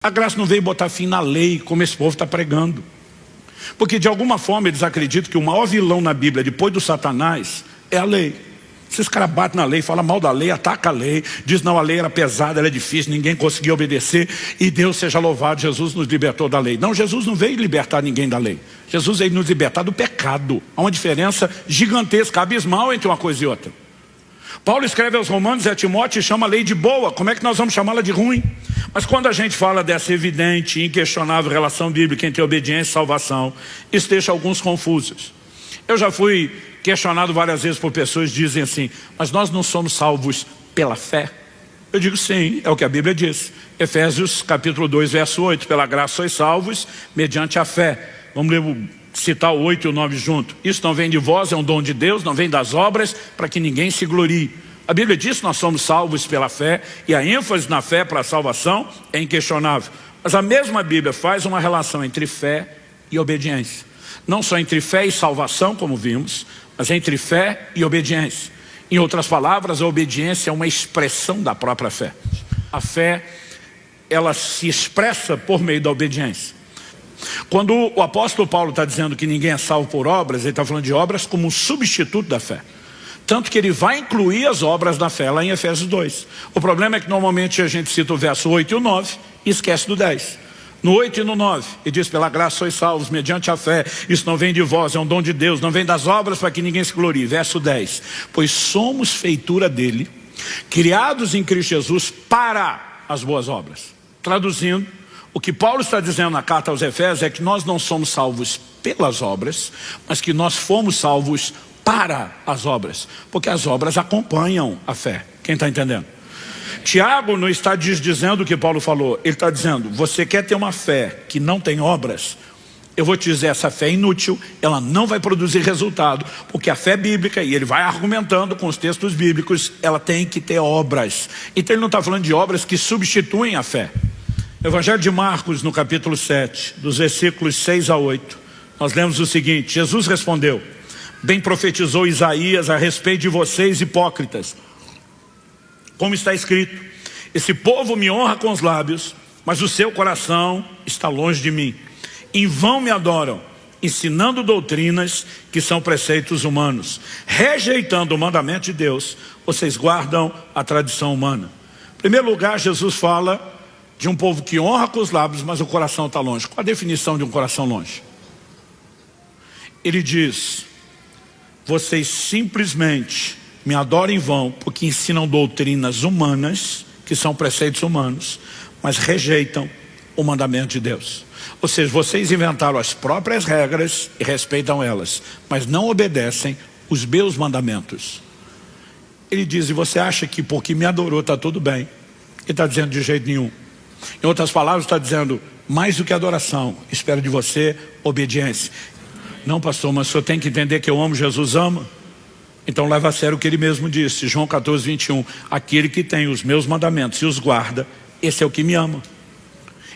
A graça não veio botar fim na lei, como esse povo está pregando. Porque de alguma forma eles acreditam que o maior vilão na Bíblia, depois do Satanás, é a lei. Esses caras batem na lei, falam mal da lei, atacam a lei, diz não, a lei era pesada, ela é difícil, ninguém conseguia obedecer, e Deus seja louvado, Jesus nos libertou da lei. Não, Jesus não veio libertar ninguém da lei. Jesus veio nos libertar do pecado. Há uma diferença gigantesca, abismal entre uma coisa e outra. Paulo escreve aos Romanos e a Timóteo e chama a lei de boa. Como é que nós vamos chamá-la de ruim? Mas quando a gente fala dessa evidente e inquestionável relação bíblica entre obediência e salvação, isso deixa alguns confusos. Eu já fui questionado várias vezes por pessoas que dizem assim, mas nós não somos salvos pela fé? Eu digo sim, é o que a Bíblia diz. Efésios capítulo 2, verso 8, pela graça sois salvos mediante a fé. Vamos citar o 8 e o 9 junto. Isso não vem de vós, é um dom de Deus, não vem das obras, para que ninguém se glorie. A Bíblia diz que nós somos salvos pela fé, e a ênfase na fé para a salvação é inquestionável. Mas a mesma Bíblia faz uma relação entre fé e obediência. Não só entre fé e salvação, como vimos, mas entre fé e obediência. Em outras palavras, a obediência é uma expressão da própria fé. A fé, ela se expressa por meio da obediência. Quando o apóstolo Paulo está dizendo que ninguém é salvo por obras, ele está falando de obras como um substituto da fé. Tanto que ele vai incluir as obras da fé lá em Efésios 2. O problema é que normalmente a gente cita o verso 8 e o 9 e esquece do 10. No 8 e no 9, ele diz, pela graça sois salvos mediante a fé, isso não vem de vós, é um dom de Deus, não vem das obras para que ninguém se glorie. Verso 10, pois somos feitura dele, criados em Cristo Jesus para as boas obras. Traduzindo, o que Paulo está dizendo na carta aos Efésios é que nós não somos salvos pelas obras, mas que nós fomos salvos para as obras, porque as obras acompanham a fé. Quem está entendendo? Tiago não está dizendo o que Paulo falou, ele está dizendo, você quer ter uma fé que não tem obras? Eu vou te dizer, essa fé é inútil, ela não vai produzir resultado, porque a fé bíblica, e ele vai argumentando com os textos bíblicos, ela tem que ter obras. Então ele não está falando de obras que substituem a fé. Evangelho de Marcos, no capítulo 7, dos versículos 6 a 8, nós lemos o seguinte, Jesus respondeu, bem profetizou Isaías a respeito de vocês hipócritas, como está escrito, esse povo me honra com os lábios, mas o seu coração está longe de mim. Em vão me adoram, ensinando doutrinas que são preceitos humanos. Rejeitando o mandamento de Deus, vocês guardam a tradição humana. Em primeiro lugar, Jesus fala de um povo que honra com os lábios, mas o coração está longe. Qual a definição de um coração longe? Ele diz, vocês simplesmente me adoram em vão, porque ensinam doutrinas humanas, que são preceitos humanos, mas rejeitam o mandamento de Deus. Ou seja, vocês inventaram as próprias regras e respeitam elas, mas não obedecem os meus mandamentos. Ele diz, e você acha que porque me adorou está tudo bem? Ele está dizendo de jeito nenhum. Em outras palavras, está dizendo, mais do que adoração, espero de você obediência. Não, pastor, mas o senhor tem que entender que eu amo, Jesus ama. Então leva a sério o que ele mesmo disse, João 14, 21. Aquele que tem os meus mandamentos e os guarda, esse é o que me ama.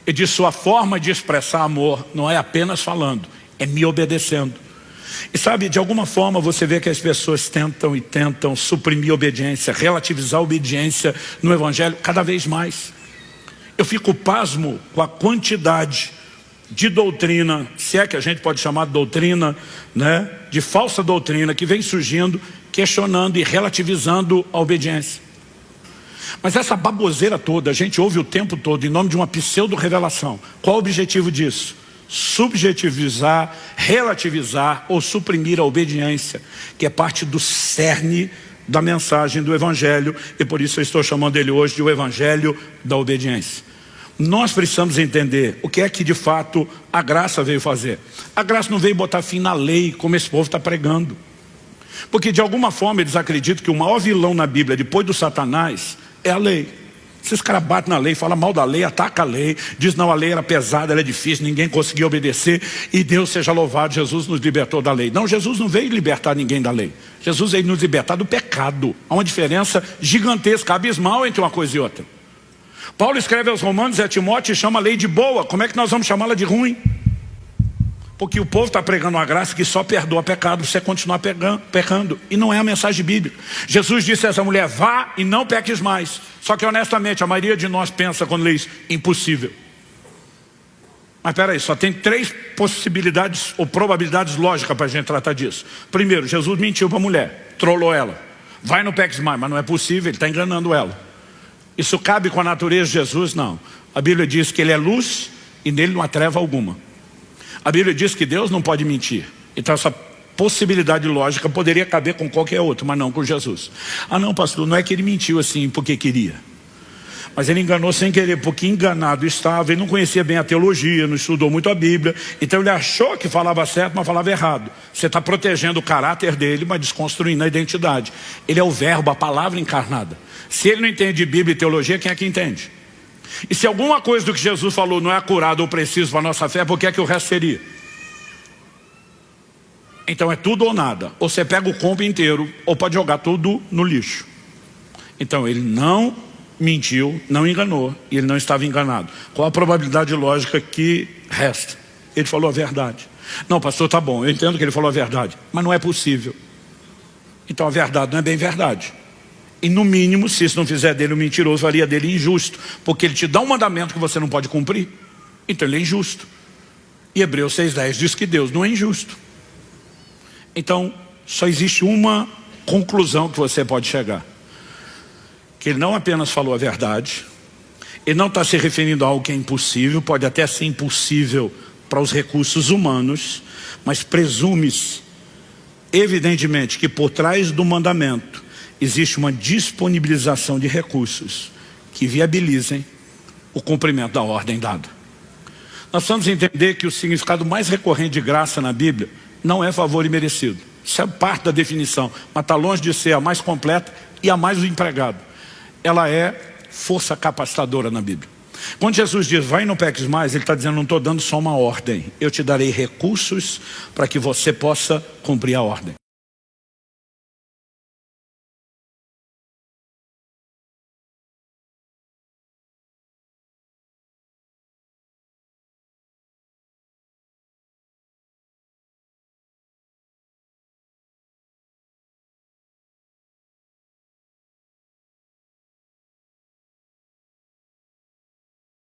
Ele diz, sua forma de expressar amor não é apenas falando, é me obedecendo. E sabe, de alguma forma você vê que as pessoas tentam suprimir a obediência, relativizar a obediência no Evangelho cada vez mais. Eu fico pasmo com a quantidade de doutrina, se é que a gente pode chamar de doutrina, né, de falsa doutrina que vem surgindo, questionando e relativizando a obediência. Mas essa baboseira toda, a gente ouve o tempo todo em nome de uma pseudo-revelação. Qual o objetivo disso? Subjetivizar, relativizar ou suprimir a obediência, que é parte do cerne da mensagem do Evangelho, e por isso eu estou chamando ele hoje de o Evangelho da obediência. Nós precisamos entender o que é que de fato a graça veio fazer. A graça não veio botar fim na lei, como esse povo está pregando. Porque de alguma forma eles acreditam que o maior vilão na Bíblia, depois do Satanás, é a lei. Esses caras batem na lei, falam mal da lei, atacam a lei, diz não, a lei era pesada, ela é difícil, ninguém conseguia obedecer, e Deus seja louvado, Jesus nos libertou da lei. Não, Jesus não veio libertar ninguém da lei. Jesus veio nos libertar do pecado. Há uma diferença gigantesca, abismal entre uma coisa e outra. Paulo escreve aos Romanos e a Timóteo e chama a lei de boa. Como é que nós vamos chamá-la de ruim? Porque o povo está pregando uma graça que só perdoa pecado se você continuar pecando. E não é a mensagem bíblica. Jesus disse a essa mulher, vá e não peques mais. Só que honestamente, a maioria de nós pensa quando lê isso, impossível. Mas peraí, só tem 3 possibilidades ou probabilidades lógicas para a gente tratar disso. Primeiro, Jesus mentiu para a mulher, trollou ela. Vai no Pex Mais, mas não é possível, ele está enganando ela. Isso cabe com a natureza de Jesus? Não. A Bíblia diz que ele é luz e nele não há treva alguma. A Bíblia diz que Deus não pode mentir. Então essa possibilidade lógica poderia caber com qualquer outro, mas não com Jesus. Ah não, pastor, não é que ele mentiu assim porque queria. Mas ele enganou sem querer, porque enganado estava, ele não conhecia bem a teologia, não estudou muito a Bíblia, então ele achou que falava certo, mas falava errado. Você está protegendo o caráter dele, mas desconstruindo a identidade. Ele é o verbo, a palavra encarnada. Se ele não entende Bíblia e teologia, quem é que entende? E se alguma coisa do que Jesus falou não é acurado ou preciso para a nossa fé, por que é que o resto seria? Então é tudo ou nada. Ou você pega o combo inteiro, ou pode jogar tudo no lixo. Então ele não mentiu, não enganou, e ele não estava enganado. Qual a probabilidade lógica que resta? Ele falou a verdade. Não, pastor, tá bom, eu entendo que ele falou a verdade, mas não é possível. Então a verdade não é bem verdade. E no mínimo, se isso não fizer dele um mentiroso, faria dele injusto, porque ele te dá um mandamento que você não pode cumprir. Então ele é injusto. E Hebreus 6,10 diz que Deus não é injusto. Então só existe uma conclusão que você pode chegar: que ele não apenas falou a verdade, ele não está se referindo a algo que é impossível, pode até ser impossível para os recursos humanos, mas presume-se, evidentemente, que por trás do mandamento existe uma disponibilização de recursos que viabilizem o cumprimento da ordem dada. Nós precisamos entender que o significado mais recorrente de graça na Bíblia não é favor imerecido. Isso é parte da definição, mas está longe de ser a mais completa e a mais empregada. Ela é força capacitadora na Bíblia. Quando Jesus diz, vai no Pex Mais, ele está dizendo, não estou dando só uma ordem. Eu te darei recursos para que você possa cumprir a ordem.